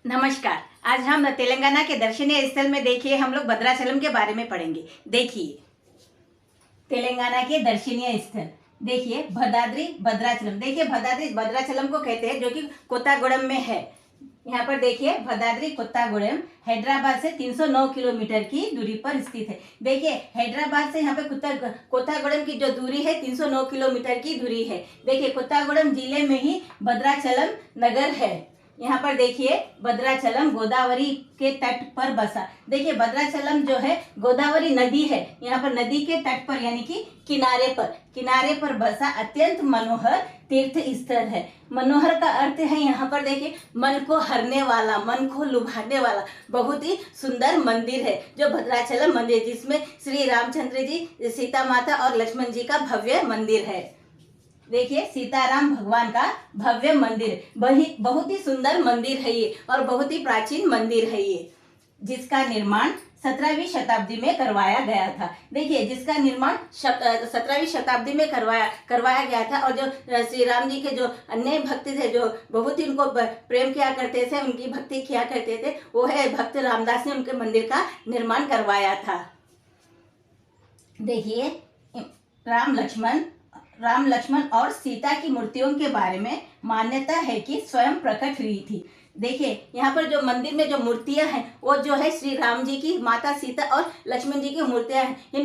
नमस्कार। आज हम तेलंगाना के दर्शनीय स्थल में देखिए हम लोग भद्राचलम के बारे में पढ़ेंगे। देखिए तेलंगाना के दर्शनीय स्थल, देखिए भदाद्री भद्राचलम। देखिए भदाद्री भद्राचलम को कहते हैं, जो कि कोत्तागुड़म में है। यहाँ पर देखिए भदाद्री कोत्तागुड़म हैदराबाद से 309 किलोमीटर की दूरी पर स्थित है। देखिए हैदराबाद से यहाँ पे कोत्तागुड़म की जो दूरी है 309 किलोमीटर की दूरी है। देखिए कोत्तागुड़म जिले में ही भद्राचलम नगर है। यहाँ पर देखिए भद्राचलम गोदावरी के तट पर बसा। देखिए भद्राचलम जो है गोदावरी नदी है, यहाँ पर नदी के तट पर यानी कि किनारे पर बसा अत्यंत मनोहर तीर्थ स्थल है। मनोहर का अर्थ है यहाँ पर देखिए मन को हरने वाला, मन को लुभाने वाला बहुत ही सुंदर मंदिर है जो भद्राचलम मंदिर, जिसमें श्री रामचंद्र जी, सीता माता और लक्ष्मण जी का भव्य मंदिर है। देखिए सीताराम भगवान का भव्य मंदिर, बहुत ही सुंदर मंदिर है ये और बहुत ही प्राचीन मंदिर है ये, जिसका निर्माण 17वीं शताब्दी में करवाया गया था। देखिए जिसका निर्माण 17वीं शताब्दी में करवाया गया था। और जो श्री राम जी के जो अन्य भक्त थे, जो बहुत ही उनको प्रेम किया करते थे, उनकी भक्ति किया करते थे, वो है भक्त रामदास ने उनके मंदिर का निर्माण करवाया था। देखिए राम लक्ष्मण और सीता की मूर्तियों के बारे में मान्यता है कि स्वयं प्रकट हुई थी। देखिए यहाँ पर जो मंदिर में जो मूर्तियां हैं वो जो है श्री राम जी की, माता सीता और लक्ष्मण जी की मूर्तियां हैं। इस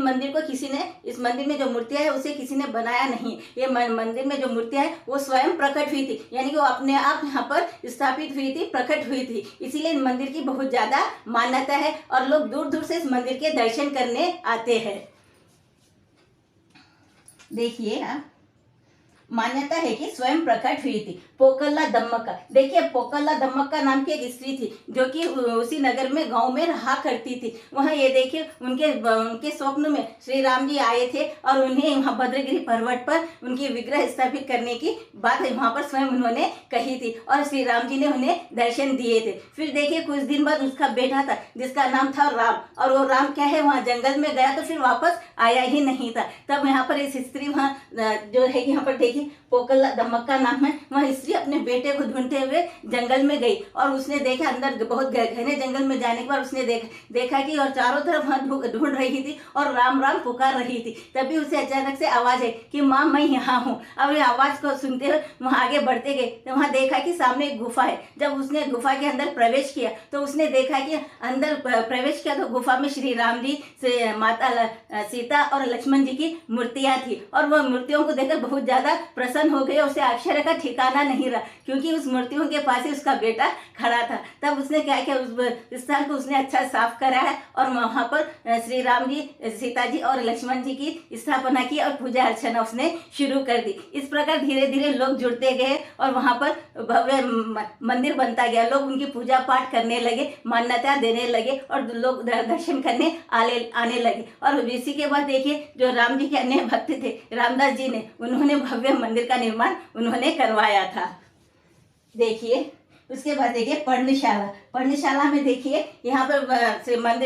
मंदिर में जो मूर्तियां है उसे किसी ने बनाया नहीं। ये मंदिर में जो मूर्तियां हैं वो स्वयं प्रकट हुई थी, यानी कि वो अपने आप यहाँ पर स्थापित हुई थी, प्रकट हुई थी। इसीलिए इन मंदिर की बहुत ज्यादा मान्यता है और लोग दूर दूर से इस मंदिर के दर्शन करने आते हैं। देखिए मान्यता है कि स्वयं प्रकट हुई थी। पोकल्ला दम्मक्का, देखिए पोकल्ला दम्मक्का नाम की एक स्त्री थी जो कि उसी नगर में, गांव में रहा करती थी। वहाँ ये देखिए उनके स्वप्न में श्री राम जी आए थे और उन्हें वहाँ भद्रगिरी पर्वत पर उनकी विग्रह स्थापित करने की बात वहाँ पर स्वयं उन्होंने कही थी और श्री राम जी ने उन्हें दर्शन दिए थे। फिर देखिए कुछ दिन बाद उसका बेटा था जिसका नाम था राम, और वो राम क्या है वहाँ जंगल में गया तो फिर वापस आया ही नहीं था। तब यहाँ पर इस स्त्री वहाँ जो है, यहाँ पर देखिए पोकल्ला दम्मक्का नाम है, वह स्त्री अपने बेटे को ढूंढते हुए जंगल में गई और उसने देखा अंदर बहुत घने जंगल में जाने के बाद उसने देखा कि और चारों तरफ वहाँ ढूंढ रही थी और राम राम पुकार रही थी। तभी उसे अचानक से आवाज है कि माँ मैं यहाँ हूँ। अब ये आवाज को सुनते हुए वहाँ आगे बढ़ते गए तो वहाँ देखा कि सामने एक गुफा है। जब उसने गुफा के अंदर प्रवेश किया तो उसने देखा कि अंदर प्रवेश किया तो गुफा में श्री राम जी से माता सीता और लक्ष्मण जी की मूर्तियां थी और वह मूर्तियों को देखकर बहुत ज्यादा प्रसन्न हो गए। उसे आश्चर्य का ठिकाना नहीं रहा क्योंकि उस मूर्तियों के पास ही उसका बेटा खड़ा था। तब उसने क्या किया, उस स्थान को उसने अच्छा साफ करा है और वहां पर श्री राम जी, सीता जी और लक्ष्मण जी की स्थापना की और पूजा अर्चना उसने शुरू कर दी। इस प्रकार धीरे धीरे लोग जुड़ते गए और वहां पर भव्य मंदिर बनता गया। लोग उनकी पूजा पाठ करने लगे, मान्यता देने लगे और लोग दर्शन करने आने लगे। और इसी के बाद देखिए जो राम जी के अन्य भक्त थे, रामदास जी ने, उन्होंने भव्य मंदिर का निर्माण उन्होंने करवाया था। देखिए उसके बाद देखिए पर्णशाला में देखिए यहाँ पर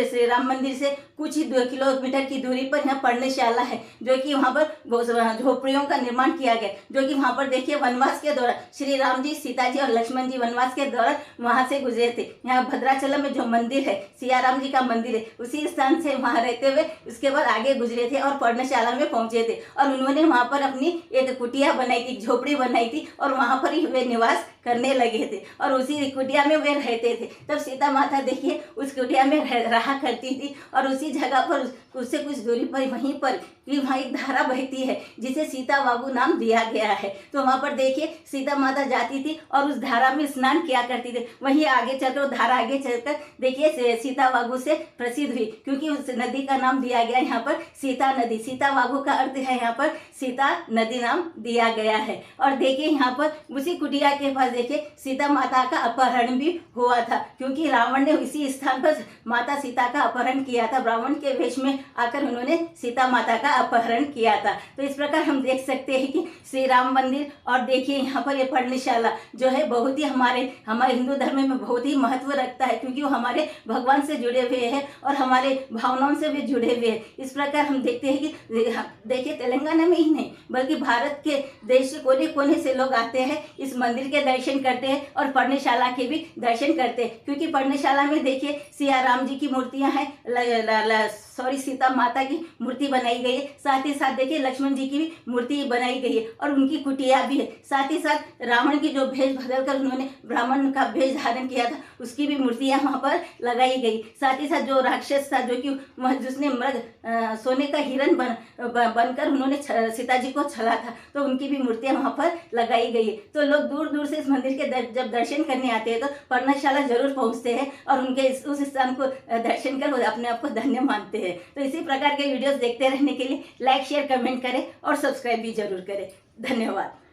श्री राम मंदिर से कुछ ही 2 किलोमीटर की दूरी पर यहाँ पर्णशाला है, जो कि वहाँ पर झोपड़ियों का निर्माण किया गया, जो कि वहाँ पर देखिए वनवास के दौरान श्री राम जी, सीता जी और लक्ष्मण जी वनवास के दौरान वहाँ से गुजरे थे। यहाँ भद्राचलम में जो मंदिर है, सिया राम जी का मंदिर है, उसी स्थान से वहाँ रहते हुए उसके बाद आगे गुजरे थे और पर्णशाला में पहुंचे थे और उन्होंने वहाँ पर अपनी एक कुटिया बनाई थी, झोपड़ी बनाई थी और वहाँ पर ही वे निवास करने लगे थे और उसी कुटिया में वे रहते थे। तब सीता माता देखिए उस कुटिया में रहा करती थी और उसी जगह पर उससे कुछ दूरी पर वहीं पर वहाँ एक धारा बहती है जिसे सीता वागु नाम दिया गया है। तो वहाँ पर देखिए सीता माता जाती थी और उस धारा में स्नान किया करती थी। वहीं आगे चलकर धारा आगे चलकर देखिए सीता वागु से प्रसिद्ध हुई क्योंकि उस नदी का नाम दिया गया यहाँ पर सीता नदी। सीता वागु का अर्थ है यहाँ पर सीता नदी नाम दिया गया है। और देखिए यहाँ पर उसी कुटिया के पास देखिए सीता माता का अपहरण भी हुआ था क्योंकि रावण ने इसी स्थान पर माता सीता का अपहरण किया था। रावण के वेश में आकर उन्होंने सीता माता का अपहरण किया था। तो इस प्रकार हम देख सकते हैं कि श्री राम मंदिर और देखिए यहाँ पर ये पर्णशाला जो है बहुत ही हमारे हिंदू धर्म में बहुत ही महत्व रखता है, क्योंकि वो हमारे भगवान से जुड़े हुए हैं और हमारे भावनाओं से भी जुड़े हुए हैं। इस प्रकार हम देखते हैं कि देखिए तेलंगाना में ही नहीं बल्कि भारत के देश के कोने कोने से लोग आते हैं, इस मंदिर के दर्शन करते हैं और पर्णशाला के भी दर्शन करते हैं, क्योंकि पर्णशाला में देखिए सिया राम जी की मूर्तियां हैं, सीता माता की मूर्ति बनाई गई है, साथ ही साथ देखिए लक्ष्मण जी की भी मूर्ति बनाई गई है और उनकी कुटिया भी है। साथ ही साथ रावण की जो भेष बदलकर उन्होंने ब्राह्मण का भेष धारण किया था उसकी भी मूर्तियां वहां पर लगाई गई। साथ ही साथ जो राक्षस था जो कि जिसने मृग सोने का हिरण बनकर उन्होंने सीता जी को छला था, तो उनकी भी मूर्तियां वहां पर लगाई गई है। तो लोग दूर दूर से इस मंदिर के जब दर्शन करने आते हैं तो पर्णशाला जरूर पहुंचते हैं और उनके उस स्थान को दर्शन कर वो अपने आप को धन्य मानते हैं। तो इसी प्रकार के वीडियोस देखते रहने के लिए लाइक शेयर कमेंट करें और सब्सक्राइब भी जरूर करें। धन्यवाद।